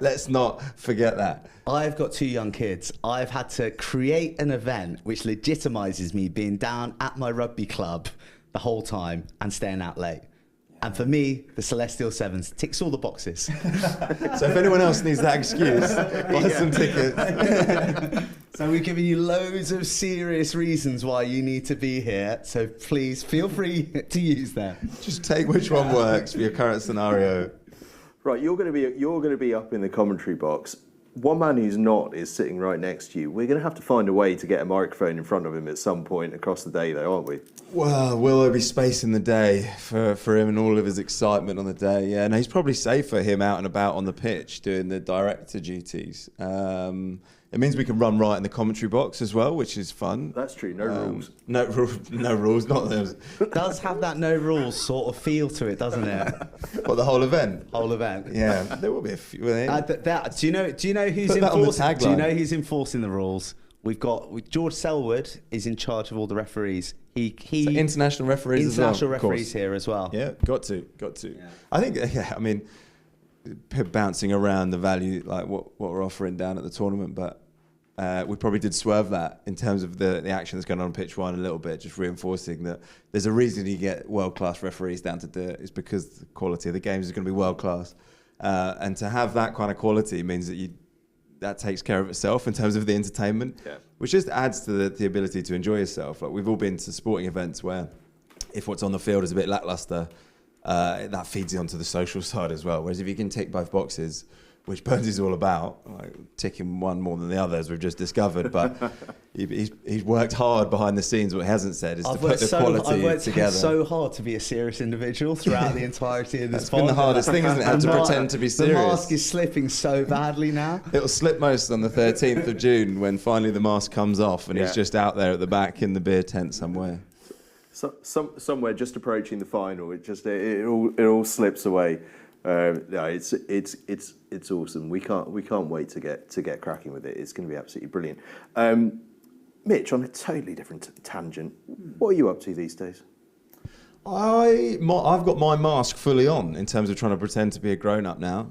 Let's not forget that. I've got 2 young kids. I've had to create an event which legitimizes me being down at my rugby club the whole time and staying out late. And for me, the Celestial Sevens ticks all the boxes. So if anyone else needs that excuse, buy some tickets. So we've given you loads of serious reasons why you need to be here. So please feel free to use them. Just take which one works for your current scenario. Right, you're going to be up in the commentary box. One man who's not is sitting right next to you. We're going to have to find a way to get a microphone in front of him at some point across the day, though, aren't we? Well, will there be space in the day for him and all of his excitement on the day? Yeah, no, he's probably safer him out and about on the pitch doing the director duties. It means we can run right in the commentary box as well, which is fun. That's true. No rules. No rules. Not those. It does have that no rules sort of feel to it, doesn't it? What, the whole event? Whole event. Yeah, there will be a few. Do you know who's enforcing? Do you know who's enforcing the rules? We've got George Selwood is in charge of all the referees. So international referees as well. International referees here as well. Yeah, got to. Yeah. I think, bouncing around the value, like what we're offering down at the tournament, but we probably did swerve that in terms of the action that's going on pitch one a little bit, just reinforcing that there's a reason you get world-class referees down to do it. It's because the quality of the games is going to be world-class. And to have that kind of quality means that takes care of itself in terms of the entertainment, which just adds to the ability to enjoy yourself. Like, we've all been to sporting events where if what's on the field is a bit lackluster, that feeds onto the social side as well. Whereas if you can tick both boxes which Byrnes is all about, like ticking one more than the other, as we've just discovered. But he's worked hard behind the scenes. What he hasn't said is to put the quality I've worked together. so hard to be a serious individual throughout the entirety of this. It's been the hardest thing, isn't it? How to pretend to be serious. The mask is slipping so badly now. It'll slip most on the 13th of June when finally the mask comes off and he's just out there at the back in the beer tent somewhere. So, somewhere just approaching the final, it all slips away. No, it's awesome. We can't wait to get cracking with it. It's going to be absolutely brilliant. Mitch, on a totally different tangent, what are you up to these days? I've got my mask fully on in terms of trying to pretend to be a grown-up now.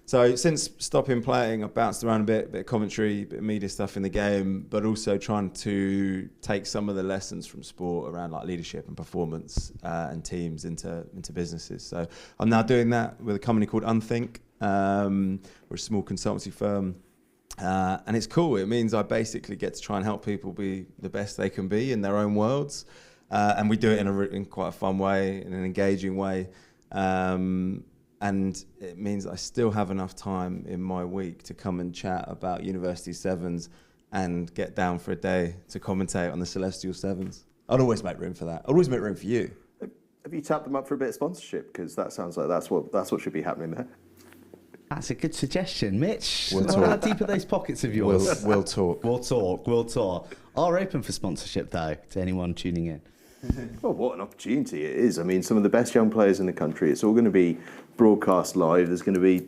So since stopping playing, I've bounced around a bit of commentary, bit of media stuff in the game, but also trying to take some of the lessons from sport around like leadership and performance and teams into businesses. So I'm now doing that with a company called Unthink. We're a small consultancy firm. And it's cool. It means I basically get to try and help people be the best they can be in their own worlds. And we do it in quite a fun way, in an engaging way. And it means I still have enough time in my week to come and chat about University Sevens and get down for a day to commentate on the Celestial Sevens. I'd always make room for that. I'd always make room for you. Have you tapped them up for a bit of sponsorship? Because that sounds like that's what should be happening there. That's a good suggestion, Mitch. We'll How talk. deep are those pockets of yours? We'll talk. We'll talk. Are open for sponsorship, though, to anyone tuning in. Well, what an opportunity it is. I mean, some of the best young players in the country. It's all going to be broadcast live. There's going to be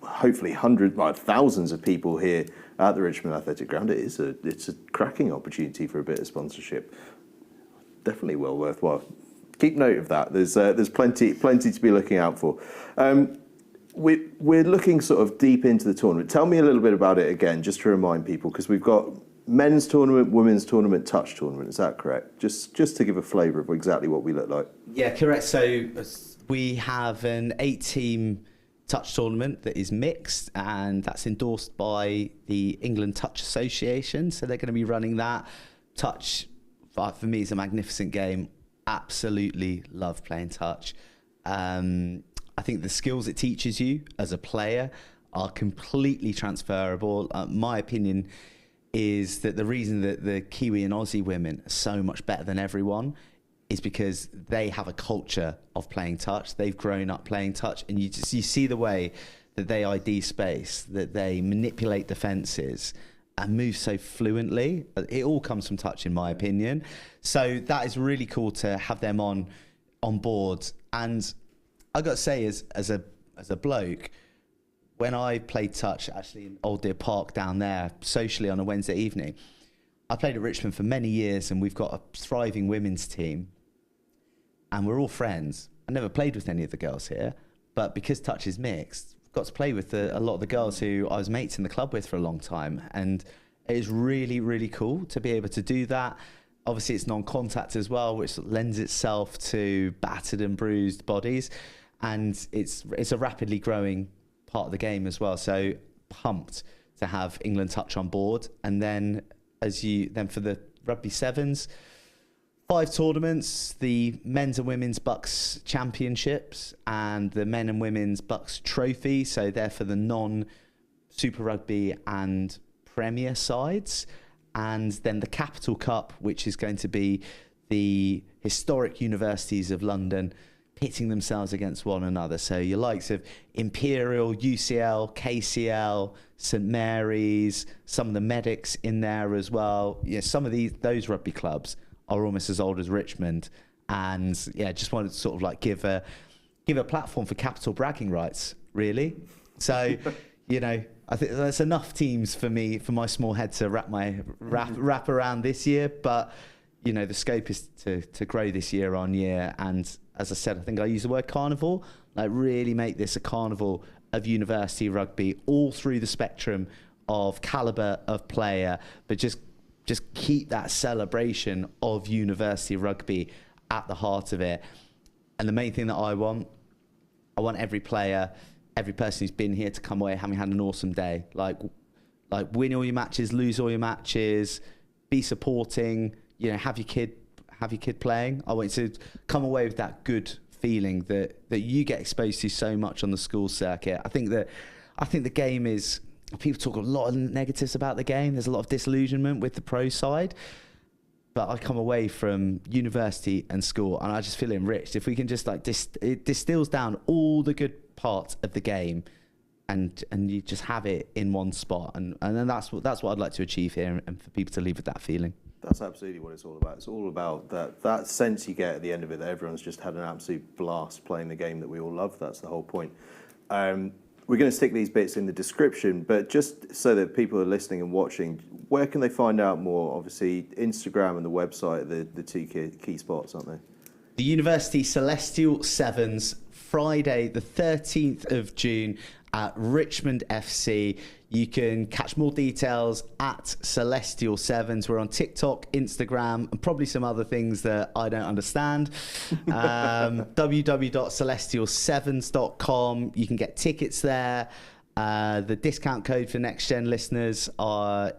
hopefully thousands of people here at the Richmond Athletic Ground. It's a cracking opportunity for a bit of sponsorship. Definitely well worthwhile. Keep note of that. There's plenty to be looking out for. We're looking sort of deep into the tournament. Tell me a little bit about it again, just to remind people, because we've got men's tournament, women's tournament, touch tournament. Is that correct? Just to give a flavour of exactly what we look like. Yeah, correct. So we have an 8-team touch tournament that is mixed, and that's endorsed by the England Touch Association. So they're going to be running that. Touch, for me, is a magnificent game. Absolutely love playing touch. I think the skills it teaches you as a player are completely transferable. My opinion is that the reason that the Kiwi and Aussie women are so much better than everyone is because they have a culture of playing touch. They've grown up playing touch, and you see the way that they ID space, that they manipulate defences and move so fluently. It all comes from touch, in my opinion. So that is really cool to have them on board. And I got to say, as a bloke, when I played touch actually in Old Deer Park down there socially on a Wednesday evening, I played at Richmond for many years, and we've got a thriving women's team, and we're all friends. I never played with any of the girls here, but because touch is mixed, I've got to play with a lot of the girls who I was mates in the club with for a long time, and it is really, really cool to be able to do that. Obviously, it's non-contact as well, which lends itself to battered and bruised bodies, and it's a rapidly growing part of the game as well. So pumped to have England Touch on board. And then for the rugby sevens, 5 tournaments, the men's and women's Bucks championships and the men and women's Bucks trophy. So they're for the non-Super Rugby and Premier sides. And then the Capital Cup, which is going to be the historic universities of London pitting themselves against one another. So your likes of Imperial, UCL, KCL, St Mary's, some of the medics in there as well. Yeah, some of those rugby clubs are almost as old as Richmond. And yeah, just wanted to sort of like give a platform for capital bragging rights, really. So, I think that's enough teams for my small head to wrap around this year. But the scope is to grow this year on year. And as I said, I think I use the word carnival, like really make this a carnival of university rugby all through the spectrum of caliber of player, but just keep that celebration of university rugby at the heart of it. And the main thing that I want every player, every person who's been here to come away having had an awesome day. Like win all your matches, lose all your matches, be supporting, have your kid playing. I want you to come away with that good feeling that you get exposed to so much on the school circuit. I think the game is, people talk a lot of negatives about the game. There's a lot of disillusionment with the pro side. But I come away from university and school and I just feel enriched. If we can just like, it distills down all the good parts of the game and you just have it in one spot. And then that's what I'd like to achieve here, and for people to leave with that feeling. That's absolutely what it's all about. It's all about that sense you get at the end of it, that everyone's just had an absolute blast playing the game that we all love. That's the whole point. We're going to stick these bits in the description, but just so that people are listening and watching, where can they find out more? Obviously, Instagram and the website are the two key spots, aren't they? The University Celestial Sevens, Friday the 13th of June at Richmond FC. You can catch more details at Celestial Sevens. We're on TikTok, Instagram, and probably some other things that I don't understand. www.celestialsevens.com. You can get tickets there. The discount code for Next Gen listeners is going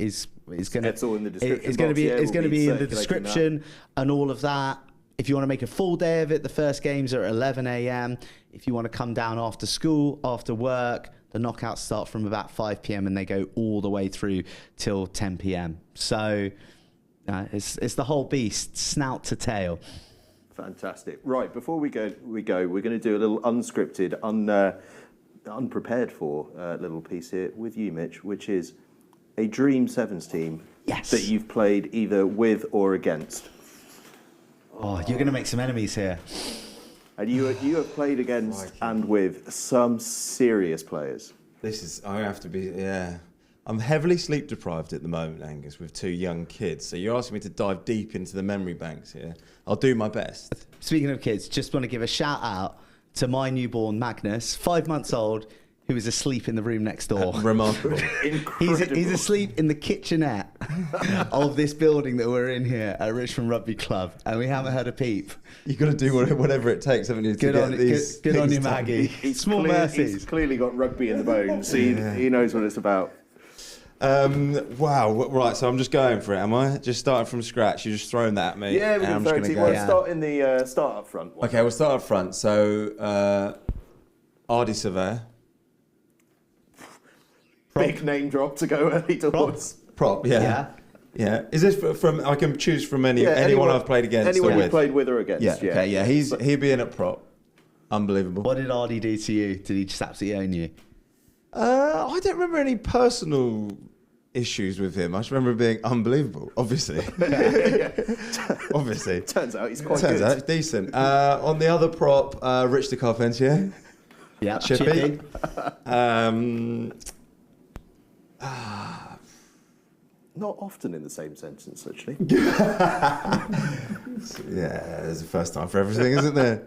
to, it's all in the description. It's going to be in the description and all of that. If you want to make a full day of it, the first games are at 11 a.m. If you want to come down after school, after work, the knockouts start from about 5 p.m. and they go all the way through till 10 p.m. So it's the whole beast, snout to tail. Fantastic. Right, before we go, we're going to do a little unscripted, unprepared for little piece here with you, Mitch, which is a dream Sevens team that you've played either with or against. Oh, you're going to make some enemies here. And you have played against and with some serious players. I have to be, I'm heavily sleep deprived at the moment, Angus, with 2 young kids. So you're asking me to dive deep into the memory banks here. I'll do my best. Speaking of kids, just want to give a shout out to my newborn Magnus, 5 months old, who is asleep in the room next door. Remarkable. He's asleep in the kitchenette of this building that we're in here at Richmond Rugby Club, and we haven't heard a peep. You've got to do whatever it takes, haven't you? Good on you, Maggie. Small mercies. He's clearly got rugby in the bones. He knows what it's about. Wow. Right, so I'm just going for it, am I? Just starting from scratch. You're just throwing that at me. Yeah, we're going to throw it to you. We'll start in the start up front. Okay, we'll start up front. So, Ardy Surveyor. Big name drop to go early towards. Prop, yeah. Is this from? I can choose from anyone I've played against. Anyone or with. you've played with or against. Yeah. Okay. Yeah. He'd be in at prop. Unbelievable. What did Ardy do to you? Did he just absolutely own you? I don't remember any personal issues with him. I just remember him being unbelievable. Obviously. Obviously. Turns out he's quite good. Turns out he's decent. On the other prop, Rich the Carpentier. Yeah. Chippy. Not often in the same sentence, actually. Yeah, there's a first time for everything, isn't there?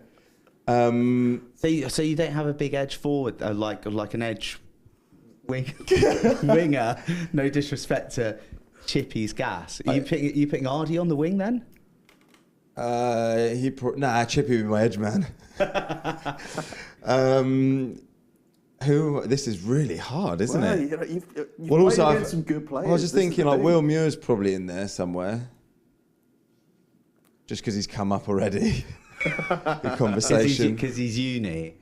So you don't have a big edge forward, like an edge winger. No disrespect to Chippy's gas. Are you picking Ardy on the wing then? Chippy would be my edge man. This is really hard, isn't it? You've played against some good players. I was just thinking, Will Muir's probably in there somewhere. Just because he's come up already. The conversation. Because he's uni.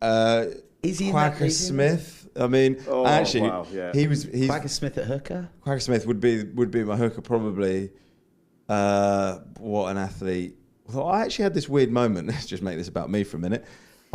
Is he Quacker Smith? I mean, he's Quacker Smith at hooker. Quacker Smith would be my hooker probably. What an athlete! Although I actually had this weird moment. Let's just make this about me for a minute.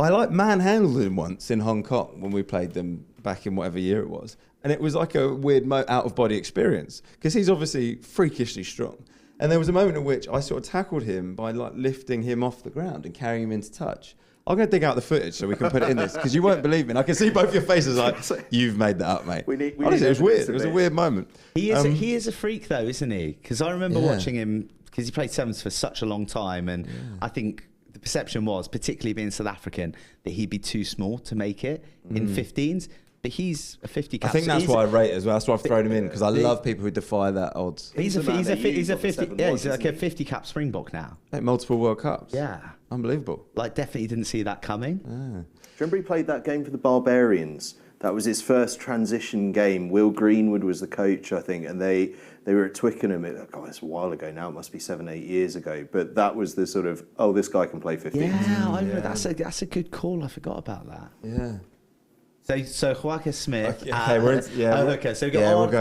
I manhandled him once in Hong Kong when we played them back in whatever year it was, and it was like a weird out of body experience because he's obviously freakishly strong. And there was a moment in which I sort of tackled him by lifting him off the ground and carrying him into touch. I'm going to dig out the footage so we can put it in this because you won't believe me. And I can see both your faces like, you've made that up, mate. Honestly, it was weird. It was a weird moment. He is a freak though, isn't he? Because I remember watching him because he played sevens for such a long time, and I think the perception was, particularly being South African, that he'd be too small to make it in 15s. But he's a 50 cap. I think that's why I rate it as well. That's why I've thrown him in because I love people who defy that odds. He's a 50. Yeah, he's like a 50 cap Springbok now. Like multiple World Cups. Yeah, unbelievable. Definitely didn't see that coming. Do you remember he played that game for the Barbarians That was his first transition game. Will Greenwood was the coach, I think, and they were at Twickenham. It's a while ago now. It must be 7-8 years ago. But that was the sort of, this guy can play 15. Yeah, I know. That's a good call. I forgot about that. Yeah. So Hwaka Smith. Okay, so we've got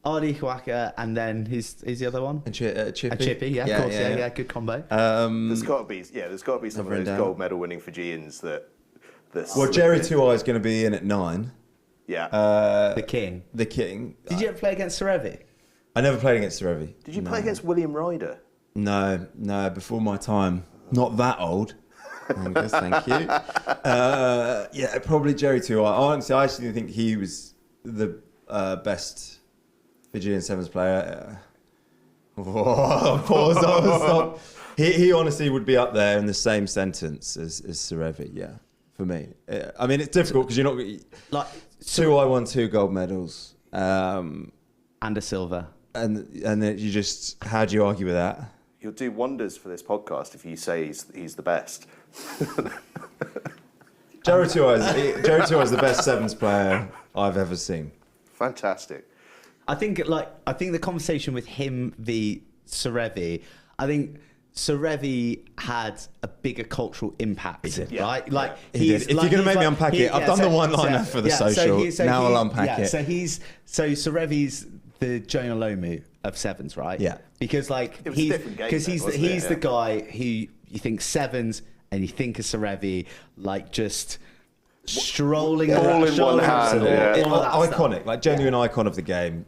Ardy, Hwaka, and then who's the other one? Chippy. Chippy, of course. Yeah, good combo. There's got to be some of those gold medal winning Fijians that. Well, Jerry Tuai is going to be in at 9. Yeah. The king. Did you ever play against Serevi? I never played against Serevi. Did you play against William Ryder? No, before my time. Not that old. Angus, thank you. Yeah, probably Jerry Tuai. Honestly, I actually think he was the best Fijian Sevens player. Pause. He honestly would be up there in the same sentence as Serevi, yeah. For me, I mean, it's difficult because you're not like Tuai won 2 gold medals and a silver, and then you just, how do you argue with that? You'll do wonders for this podcast if you say he's the best. Jerry Tuai is the best Sevens player I've ever seen. Fantastic. I think the conversation with him v Serevi, I think Serevi had a bigger cultural impact, right? Like he did. If you're going to make me unpack it, I've done the one-liner for the social. Now I'll unpack it. So Serevi's the Jonah Lomu of Sevens, right? Yeah. Because he's the guy who you think Sevens and you think of Serevi just strolling all in one hand. Iconic, like genuine icon of the game.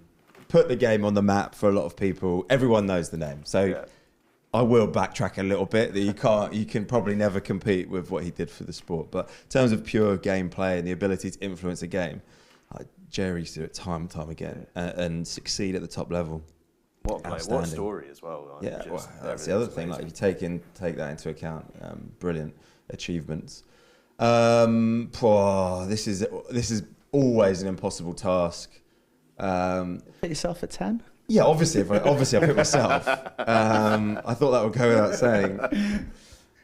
Put the game on the map for a lot of people. Everyone knows the name. So. Yeah. I will backtrack a little bit. That you can probably never compete with what he did for the sport. But in terms of pure gameplay and the ability to influence a game, Jerry used to do it time and time again and succeed at the top level. What story as well. That's the other thing. Like, if you take that into account, brilliant achievements. This is always an impossible task. Put yourself at 10. Yeah, obviously I picked myself. I thought that would go without saying.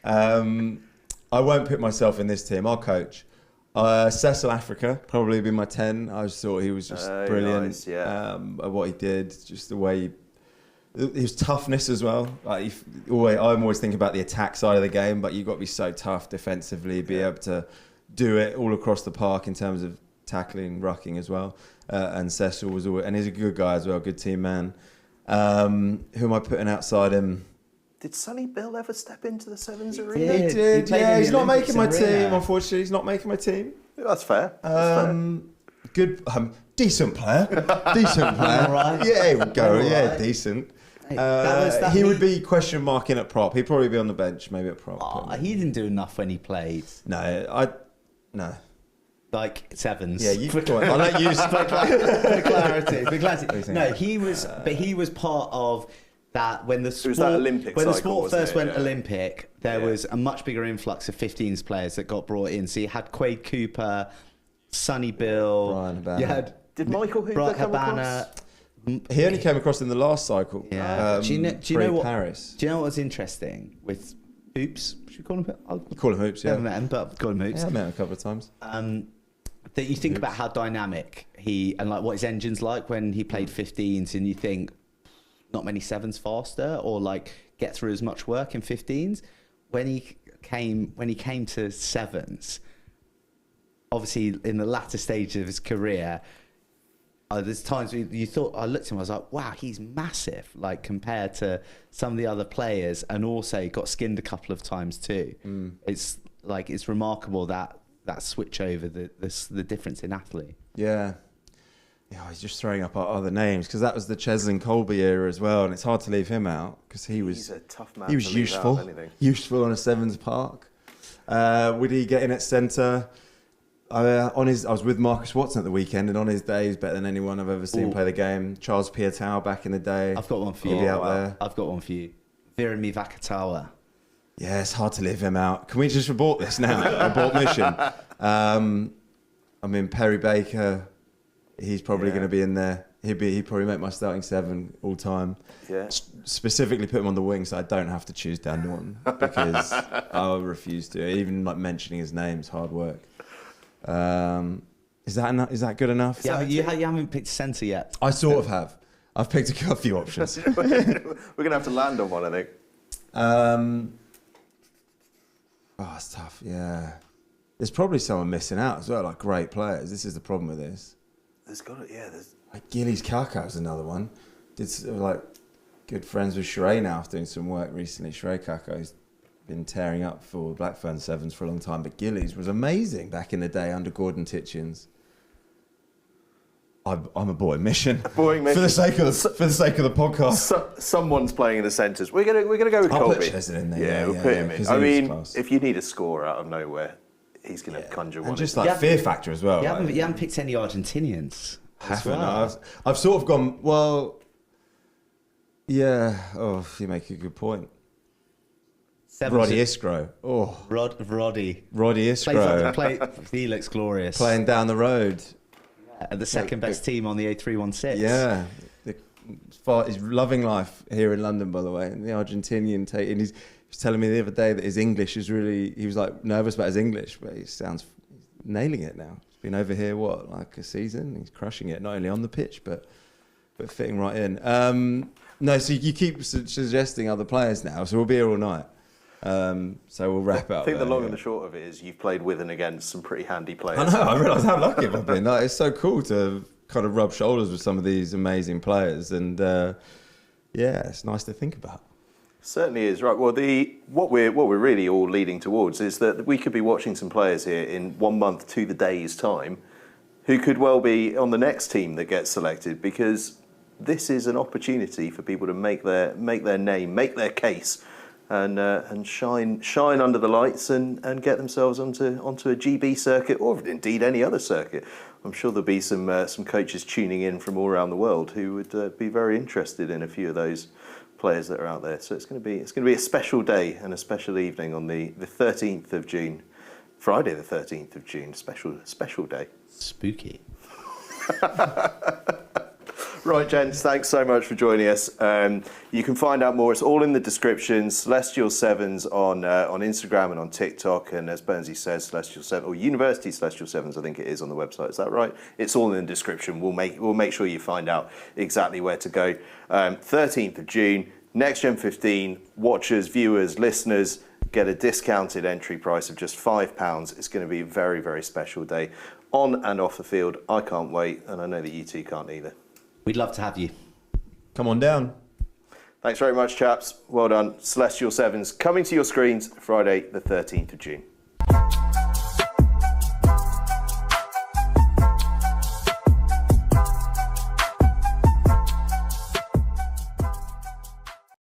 I won't put myself in this team. I'll coach. Cecil Africa, probably be my 10. I just thought he was just brilliant at what he did. Just the way his toughness as well. I'm always thinking about the attack side of the game, but you've got to be so tough defensively, be able to do it all across the park in terms of tackling, rucking as well. And Cecil was always, and he's a good guy as well, good team man. Who am I putting outside him? Did Sonny Bill ever step into the Sevens arena? He did. He's not making my team. Unfortunately, he's not making my team. That's fair. Good, decent player. Right. Yeah, he would go. Yeah, decent. He would be question marking at prop. He'd probably be on the bench, maybe at prop. He didn't do enough when he played. No. Like Sevens. Yeah, I'll let you for clarity. No, he was, but he was part of that when the sport first went Olympic. There was a much bigger influx of 15s players that got brought in. So you had Quade Cooper, Sonny Bill. Brian Habana. Did Michael Hooper come across? He only came across in the last cycle. Yeah. Do you know what? Paris. Do you know what was interesting with Hoops? Should we call him? I'll call him Hoops. Yeah. Never met him, but call him Hoops. Yeah, I met him a couple of times. That you think about how dynamic and what his engine's like when he played 15s, and you think not many 7s faster or get through as much work in 15s. When he came to 7s, obviously in the latter stage of his career, there's times you thought, I looked at him, I was like, wow, he's massive, compared to some of the other players, and also got skinned a couple of times too. It's remarkable that switch over, the difference in athlete. Yeah, he's just throwing up other names because that was the Cheslin Colby era as well, and it's hard to leave him out because he's a tough man. He was useful on a Sevens park. Would he get in at centre? I was with Marcus Watson at the weekend, and on his day, he's better than anyone I've ever seen play the game. Charles Piatau back in the day. I've got one for you. I've got one for you. Virami Vakatawa. Yeah, it's hard to leave him out. Can we just abort this now? Abort mission. Perry Baker, he's probably going to be in there. He'd probably make my starting 7 all time. Yeah. Specifically put him on the wing so I don't have to choose Dan Norton because I refuse to. Even mentioning his name's hard work. Is that good enough? Yeah, you haven't picked centre yet. I sort of have. I've picked a few options. We're going to have to land on one, I think. It's tough, yeah. There's probably someone missing out as well, like great players. This is the problem with this. There's got it, yeah. Like Gillies Kakau's another one. Like good friends with Shrey now after doing some work recently. Shrey Kakau's been tearing up for Blackburn Sevens for a long time, but Gillies was amazing back in the day under Gordon Titchens. I'm a boy mission. For the sake of the podcast. Someone's playing in the centres. We're gonna go with I'll Colby. put Chesney in there. Yeah, we'll put him in. I mean, class. if you need a score out of nowhere, he's gonna conjure one. And just like fear factor as well. You haven't picked any Argentinians. I've sort of gone, well, yeah. Oh, you make a good point. Roddy Iskro. Oh, Roddy Iskro. He looks glorious. Playing down the road. The second best team on the A316. Yeah. He's loving life here in London, by the way. And the Argentinian, and he was telling me the other day that his English is really, he was like nervous about his English, but he's nailing it now. He's been over here, like a season? He's crushing it, not only on the pitch, but fitting right in. No, so you keep suggesting other players now, so we'll be here all night. So we'll wrap up. I think the long and the short of it is you've played with and against some pretty handy players. I know, I realise how lucky I've been. Like, it's so cool to kind of rub shoulders with some of these amazing players, and it's nice to think about. Certainly is, right. Well, what we're really all leading towards is that we could be watching some players here in 1 month to the day's time who could well be on the next team that gets selected, because this is an opportunity for people to make their name, make their case, and shine under the lights and get themselves onto a GB circuit, or indeed any other circuit. I'm sure there'll be some coaches tuning in from all around the world who would be very interested in a few of those players that are out there. So it's going to be a special day and a special evening on the 13th of June, Friday the 13th of June. Special day. Spooky. Right, gents, thanks so much for joining us. You can find out more. It's all in the description. Celestial Sevens on Instagram and on TikTok, and as Burnsy says, Celestial Seven or University Celestial Sevens, I think it is on the website. Is that right? It's all in the description. We'll make sure you find out exactly where to go. 13th of June, Next Gen 15 watchers, viewers, listeners get a discounted entry price of just £5. It's going to be a very, very special day on and off the field. I can't wait, and I know that you two can't either. We'd love to have you. Come on down. Thanks very much, chaps. Well done. Celestial Sevens coming to your screens Friday the 13th of June.